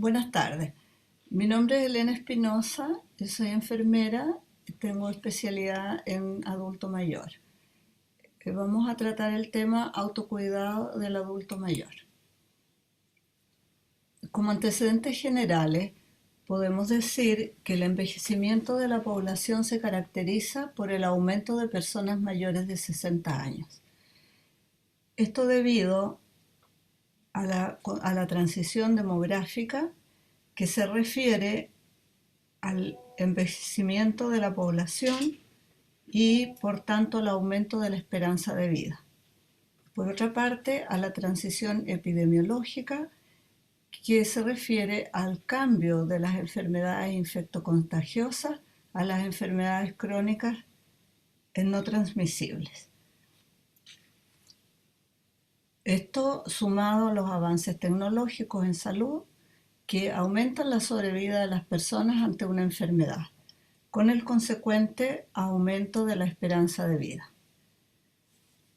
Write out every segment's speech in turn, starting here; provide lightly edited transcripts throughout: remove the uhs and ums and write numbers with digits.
Buenas tardes. Mi nombre es Elena Espinosa, yo soy enfermera, tengo especialidad en adulto mayor. Vamos a tratar el tema autocuidado del adulto mayor. Como antecedentes generales, podemos decir que el envejecimiento de la población se caracteriza por el aumento de personas mayores de 60 años. Esto debido a la transición demográfica que se refiere al envejecimiento de la población y por tanto al aumento de la esperanza de vida. Por otra parte, a la transición epidemiológica que se refiere al cambio de las enfermedades infectocontagiosas a las enfermedades crónicas no transmisibles. Esto sumado a los avances tecnológicos en salud que aumentan la sobrevida de las personas ante una enfermedad, con el consecuente aumento de la esperanza de vida.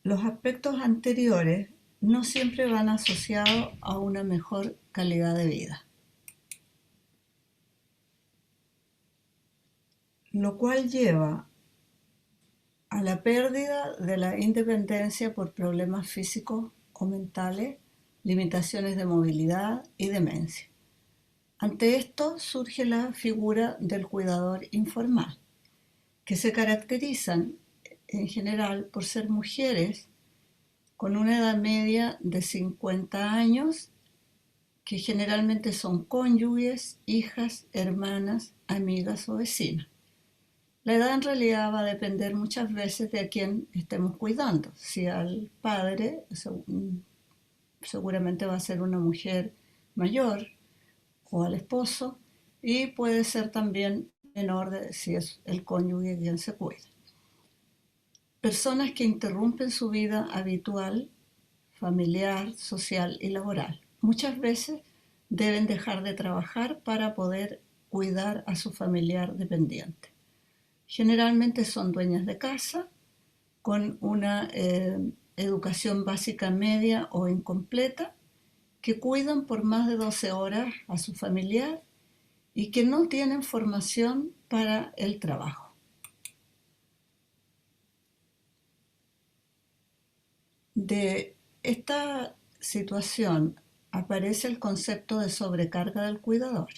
Los aspectos anteriores no siempre van asociados a una mejor calidad de vida, lo cual lleva a la pérdida de la independencia por problemas físicos o mentales, limitaciones de movilidad y demencia. Ante esto surge la figura del cuidador informal, que se caracterizan en general por ser mujeres con una edad media de 50 años, que generalmente son cónyuges, hijas, hermanas, amigas o vecinas. La edad en realidad va a depender muchas veces de a quién estemos cuidando. Si al padre, seguramente va a ser una mujer mayor, o al esposo, y puede ser también menor si es el cónyuge quien se cuida. Personas que interrumpen su vida habitual, familiar, social y laboral. Muchas veces deben dejar de trabajar para poder cuidar a su familiar dependiente. Generalmente son dueñas de casa con una educación básica media o incompleta, que cuidan por más de 12 horas a su familiar y que no tienen formación para el trabajo. De esta situación aparece el concepto de sobrecarga del cuidador,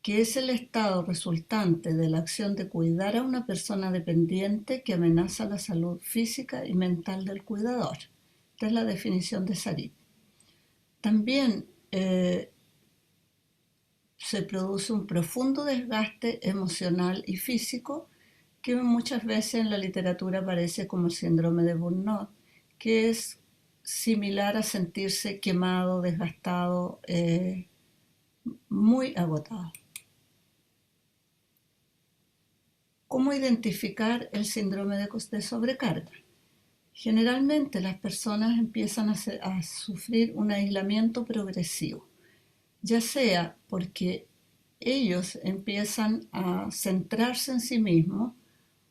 que es el estado resultante de la acción de cuidar a una persona dependiente que amenaza la salud física y mental del cuidador. Esta es la definición de Sarit. También se produce un profundo desgaste emocional y físico que muchas veces en la literatura aparece como el síndrome de Burnout, que es similar a sentirse quemado, desgastado, muy agotado. ¿Cómo identificar el síndrome de sobrecarga? Generalmente las personas empiezan a sufrir un aislamiento progresivo, ya sea porque ellos empiezan a centrarse en sí mismos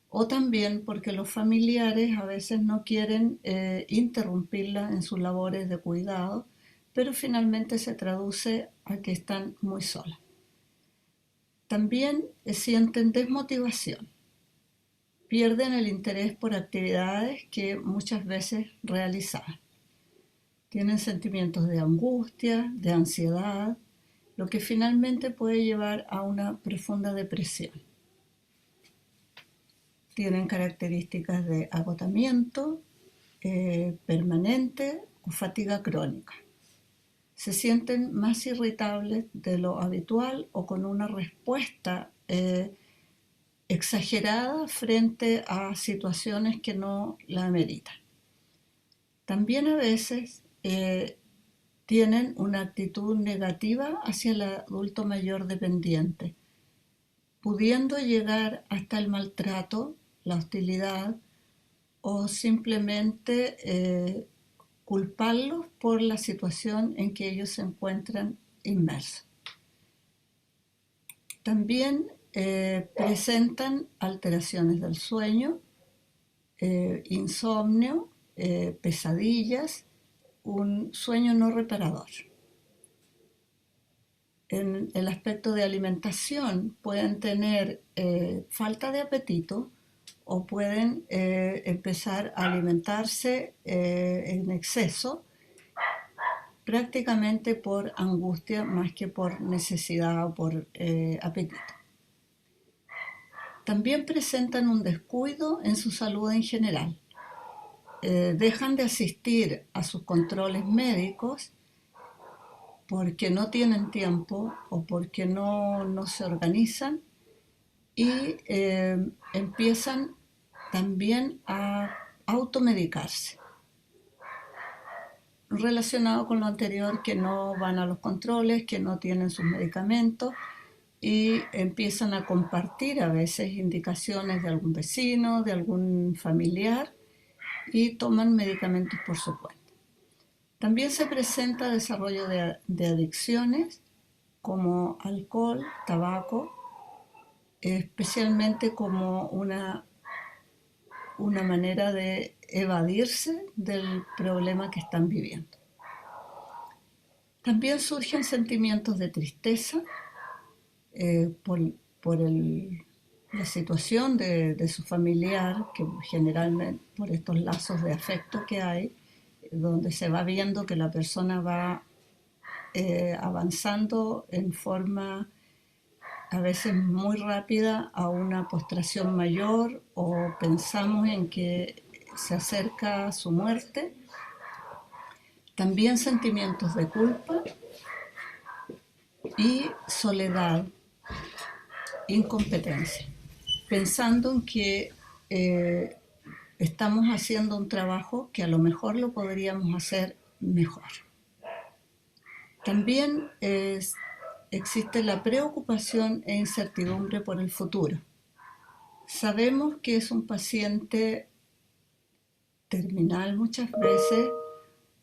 o también porque los familiares a veces no quieren interrumpirlas en sus labores de cuidado, pero finalmente se traduce a que están muy solas. También sienten desmotivación, pierden el interés por actividades que muchas veces realizaban. Tienen sentimientos de angustia, de ansiedad, lo que finalmente puede llevar a una profunda depresión. Tienen características de agotamiento permanente o fatiga crónica. Se sienten más irritables de lo habitual o con una respuesta exagerada frente a situaciones que no la ameritan. También a veces tienen una actitud negativa hacia el adulto mayor dependiente, pudiendo llegar hasta el maltrato, la hostilidad o simplemente culparlos por la situación en que ellos se encuentran inmersos. También presentan alteraciones del sueño, insomnio, pesadillas, un sueño no reparador. En el aspecto de alimentación pueden tener falta de apetito o pueden empezar a alimentarse en exceso, prácticamente por angustia más que por necesidad o por apetito. También presentan un descuido en su salud en general. Dejan de asistir a sus controles médicos porque no tienen tiempo o porque no se organizan y empiezan también a automedicarse. Relacionado con lo anterior, que no van a los controles, que no tienen sus medicamentos y empiezan a compartir a veces indicaciones de algún vecino, de algún familiar y toman medicamentos por su cuenta. También se presenta desarrollo de adicciones como alcohol, tabaco, especialmente como una manera de evadirse del problema que están viviendo. También surgen sentimientos de tristeza por la situación de su familiar, que generalmente por estos lazos de afecto que hay, donde se va viendo que la persona va avanzando en forma a veces muy rápida a una postración mayor o pensamos en que se acerca a su muerte. También sentimientos de culpa y soledad, incompetencia, pensando en que estamos haciendo un trabajo que a lo mejor lo podríamos hacer mejor. También existe la preocupación e incertidumbre por el futuro. Sabemos que es un paciente terminal muchas veces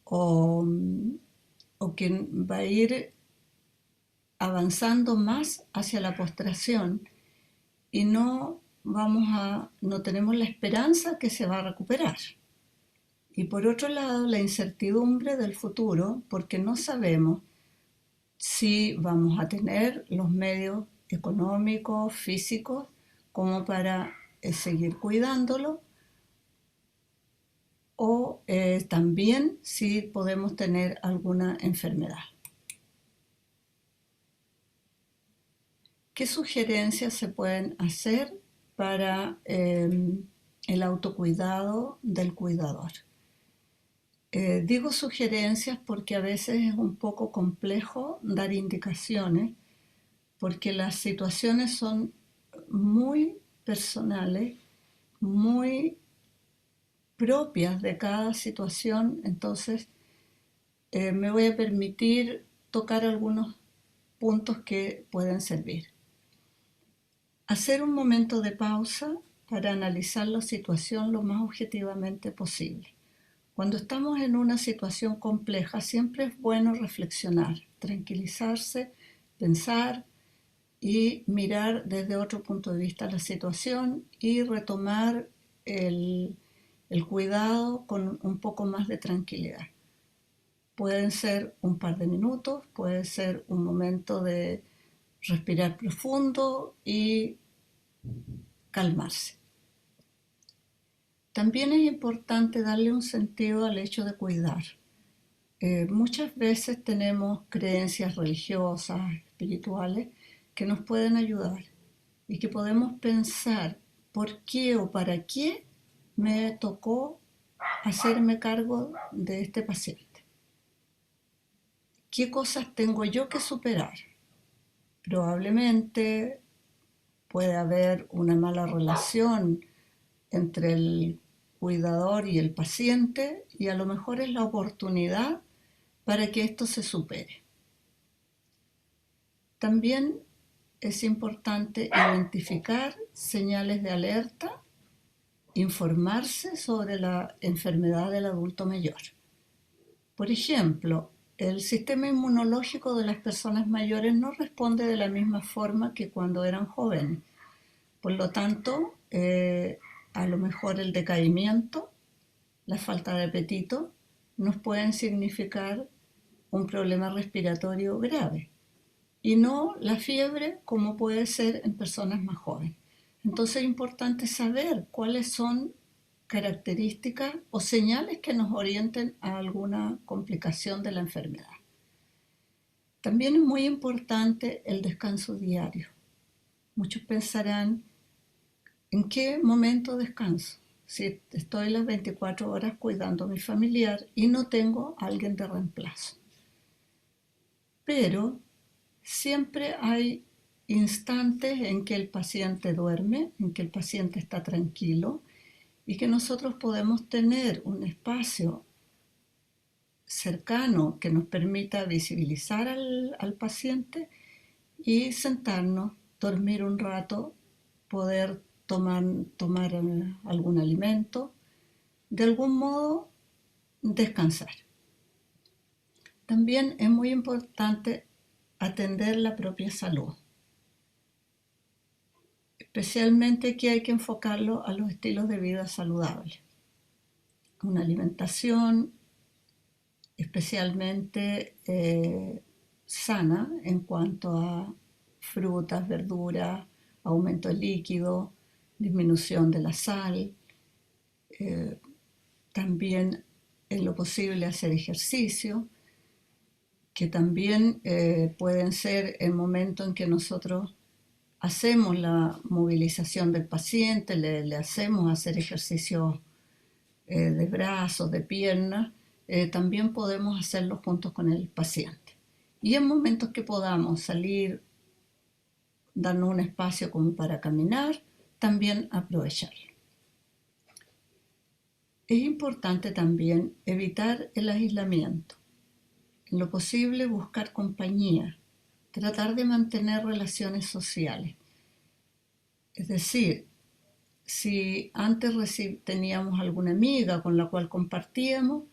o que va a ir avanzando más hacia la postración y no tenemos la esperanza que se va a recuperar. Y por otro lado, la incertidumbre del futuro, porque no sabemos si vamos a tener los medios económicos, físicos, como para seguir cuidándolo, o también si podemos tener alguna enfermedad. ¿Qué sugerencias se pueden hacer para el autocuidado del cuidador? Digo sugerencias porque a veces es un poco complejo dar indicaciones, porque las situaciones son muy personales, muy propias de cada situación, entonces me voy a permitir tocar algunos puntos que pueden servir. Hacer un momento de pausa para analizar la situación lo más objetivamente posible. Cuando estamos en una situación compleja, siempre es bueno reflexionar, tranquilizarse, pensar y mirar desde otro punto de vista la situación y retomar el cuidado con un poco más de tranquilidad. Pueden ser un par de minutos, puede ser un momento de respirar profundo y calmarse. También es importante darle un sentido al hecho de cuidar. Muchas veces tenemos creencias religiosas, espirituales, que nos pueden ayudar y que podemos pensar por qué o para qué me tocó hacerme cargo de este paciente. ¿Qué cosas tengo yo que superar? Probablemente puede haber una mala relación entre el cuidador y el paciente y a lo mejor es la oportunidad para que esto se supere. También es importante identificar señales de alerta, informarse sobre la enfermedad del adulto mayor. Por ejemplo, el sistema inmunológico de las personas mayores no responde de la misma forma que cuando eran jóvenes. Por lo tanto, a lo mejor el decaimiento, la falta de apetito, nos pueden significar un problema respiratorio grave. y no la fiebre como puede ser en personas más jóvenes. Entonces es importante saber cuáles son características o señales que nos orienten a alguna complicación de la enfermedad. También es muy importante el descanso diario. Muchos pensarán, ¿en qué momento descanso? Si estoy las 24 horas cuidando a mi familiar y no tengo a alguien de reemplazo. Pero siempre hay instantes en que el paciente duerme, en que el paciente está tranquilo y que nosotros podemos tener un espacio cercano que nos permita visibilizar al paciente y sentarnos, dormir un rato, poder tomar algún alimento, de algún modo descansar. También es muy importante atender la propia salud. Especialmente que hay que enfocarlo a los estilos de vida saludables. Una alimentación especialmente sana en cuanto a frutas, verduras, aumento de líquido, disminución de la sal, también en lo posible hacer ejercicio, que también pueden ser el momento en que nosotros hacemos la movilización del paciente, le hacemos hacer ejercicios de brazos, de piernas, también podemos hacerlo juntos con el paciente. Y en momentos que podamos salir, darnos un espacio como para caminar, también aprovecharlo. Es importante también evitar el aislamiento. En lo posible buscar compañía, tratar de mantener relaciones sociales. Es decir, si antes teníamos alguna amiga con la cual compartíamos,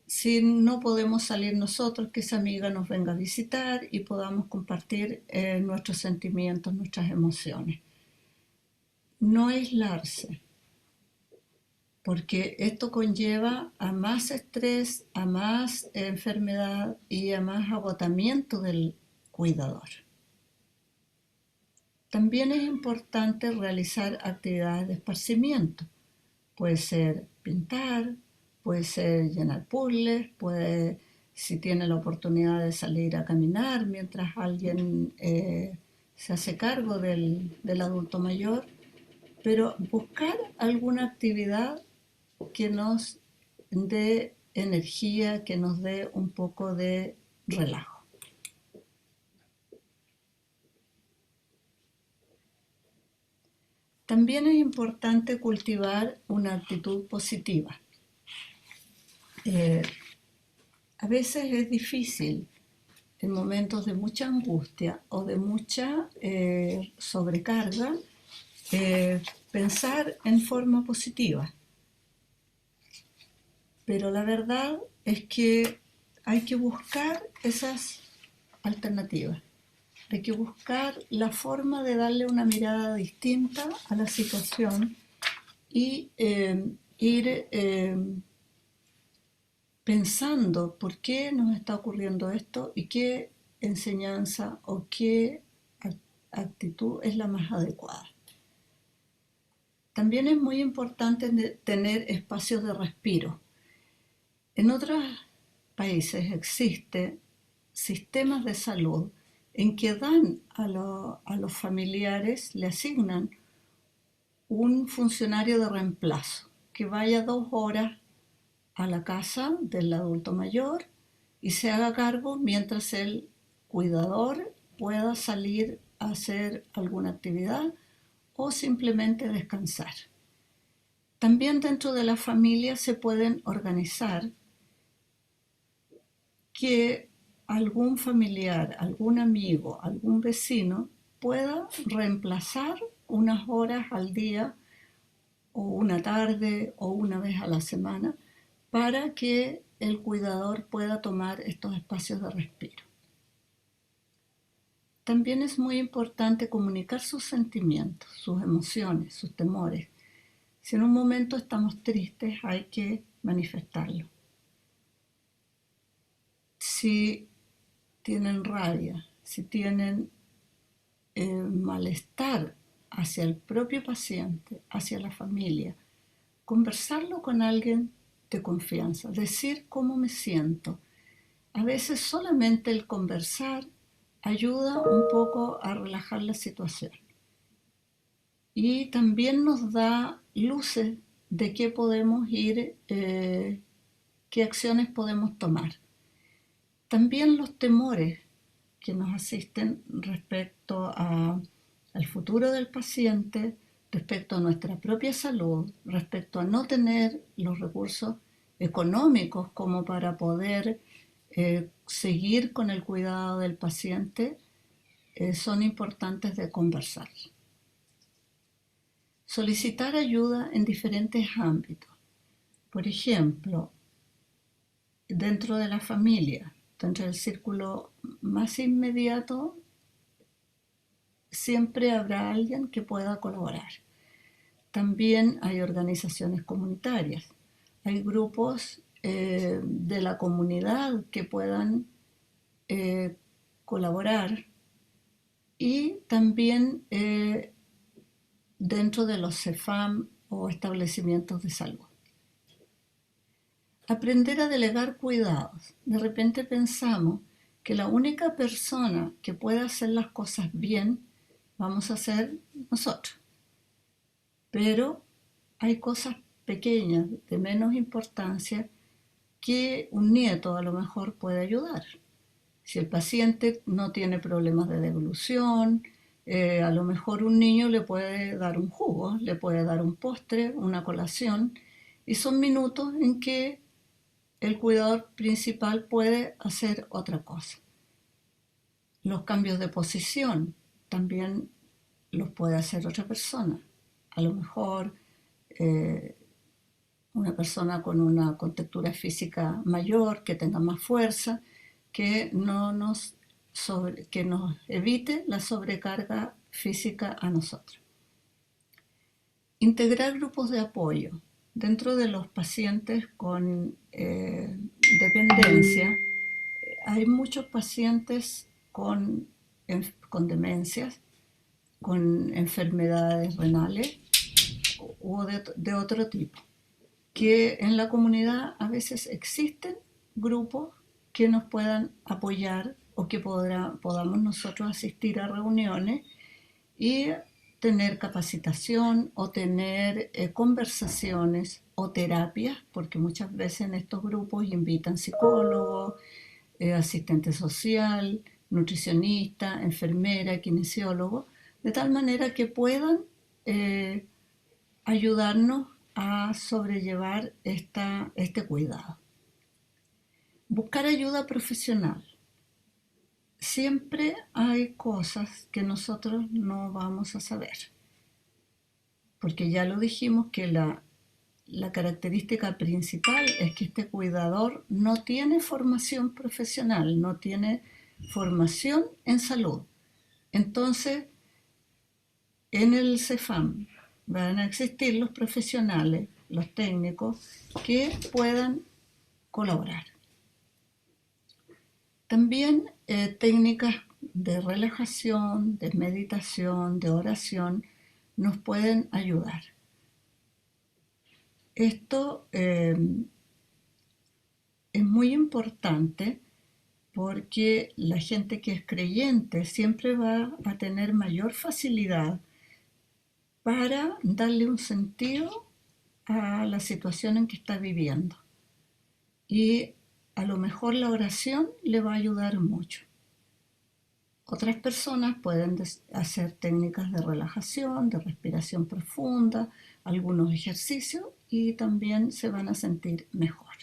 si no podemos salir nosotros, que esa amiga nos venga a visitar y podamos compartir nuestros sentimientos, nuestras emociones. No aislarse, porque esto conlleva a más estrés, a más enfermedad y a más agotamiento del cuidador. También es importante realizar actividades de esparcimiento. Puede ser pintar, puede ser llenar puzzles, si tiene la oportunidad de salir a caminar mientras alguien se hace cargo del adulto mayor, pero buscar alguna actividad que nos dé energía, que nos dé un poco de relajo. También es importante cultivar una actitud positiva. A veces es difícil en momentos de mucha angustia o de mucha sobrecarga pensar en forma positiva. Pero la verdad es que hay que buscar esas alternativas. Hay que buscar la forma de darle una mirada distinta a la situación y ir pensando por qué nos está ocurriendo esto y qué enseñanza o qué actitud es la más adecuada. También es muy importante tener espacios de respiro. En otros países existen sistemas de salud en que dan a los familiares, le asignan un funcionario de reemplazo que vaya 2 horas a la casa del adulto mayor y se haga cargo mientras el cuidador pueda salir a hacer alguna actividad o simplemente descansar. También dentro de la familia se pueden organizar que algún familiar, algún amigo, algún vecino pueda reemplazar unas horas al día o una tarde o una vez a la semana para que el cuidador pueda tomar estos espacios de respiro. También es muy importante comunicar sus sentimientos, sus emociones, sus temores. Si en un momento estamos tristes, hay que manifestarlo. Si tienen rabia, si tienen malestar hacia el propio paciente, hacia la familia, conversarlo con alguien de confianza, decir cómo me siento. A veces solamente el conversar ayuda un poco a relajar la situación y también nos da luces de qué podemos ir, qué acciones podemos tomar. También los temores que nos asisten respecto al futuro del paciente, respecto a nuestra propia salud, respecto a no tener los recursos económicos como para poder seguir con el cuidado del paciente, son importantes de conversar. Solicitar ayuda en diferentes ámbitos. Por ejemplo, dentro de la familia, dentro del círculo más inmediato, siempre habrá alguien que pueda colaborar. También hay organizaciones comunitarias, hay grupos de la comunidad que puedan colaborar y también dentro de los CEFAM o establecimientos de salud. Aprender a delegar cuidados. De repente pensamos que la única persona que puede hacer las cosas bien vamos a ser nosotros. Pero hay cosas pequeñas, de menos importancia, que un nieto a lo mejor puede ayudar. Si el paciente no tiene problemas de deglución, a lo mejor un niño le puede dar un jugo, le puede dar un postre, una colación, y son minutos en que el cuidador principal puede hacer otra cosa. Los cambios de posición también los puede hacer otra persona. A lo mejor una persona con una contextura física mayor, que tenga más fuerza, que nos evite la sobrecarga física a nosotros. Integrar grupos de apoyo. Dentro de los pacientes con dependencia, hay muchos pacientes con demencias, con enfermedades renales o de otro tipo, que en la comunidad a veces existen grupos que nos puedan apoyar o que podamos nosotros asistir a reuniones y tener capacitación o tener conversaciones o terapias, porque muchas veces en estos grupos invitan psicólogos, asistente social, nutricionista, enfermera, kinesiólogo, de tal manera que puedan ayudarnos a sobrellevar este cuidado. Buscar ayuda profesional. Siempre hay cosas que nosotros no vamos a saber, porque ya lo dijimos que la característica principal es que este cuidador no tiene formación profesional, no tiene formación en salud. Entonces, en el CEFAM van a existir los profesionales, los técnicos, que puedan colaborar. También técnicas de relajación, de meditación, de oración, nos pueden ayudar. Esto es muy importante porque la gente que es creyente siempre va a tener mayor facilidad para darle un sentido a la situación en que está viviendo. Y a lo mejor la oración le va a ayudar mucho. Otras personas pueden hacer técnicas de relajación, de respiración profunda, algunos ejercicios y también se van a sentir mejor.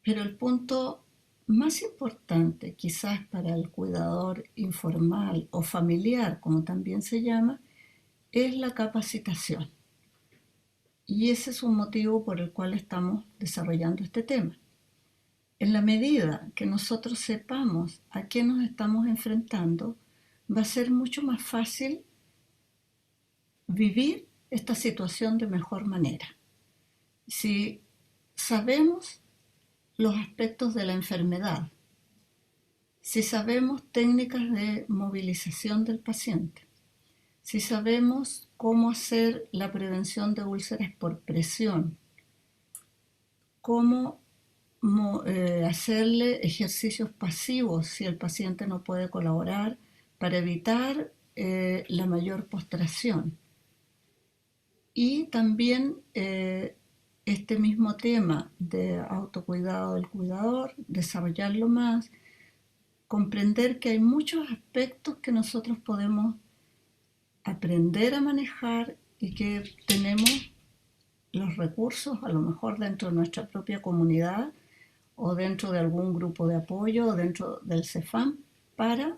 Pero el punto más importante, quizás para el cuidador informal o familiar, como también se llama, es la capacitación. Y ese es un motivo por el cual estamos desarrollando este tema. En la medida que nosotros sepamos a qué nos estamos enfrentando, va a ser mucho más fácil vivir esta situación de mejor manera. Si sabemos los aspectos de la enfermedad, si sabemos técnicas de movilización del paciente, si sabemos cómo hacer la prevención de úlceras por presión, cómo hacerle ejercicios pasivos si el paciente no puede colaborar para evitar la mayor postración. Y también este mismo tema de autocuidado del cuidador, desarrollarlo más, comprender que hay muchos aspectos que nosotros podemos aprender a manejar y que tenemos los recursos, a lo mejor dentro de nuestra propia comunidad o dentro de algún grupo de apoyo o dentro del CEFAM, para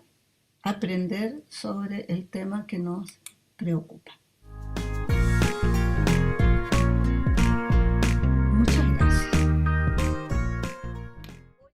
aprender sobre el tema que nos preocupa.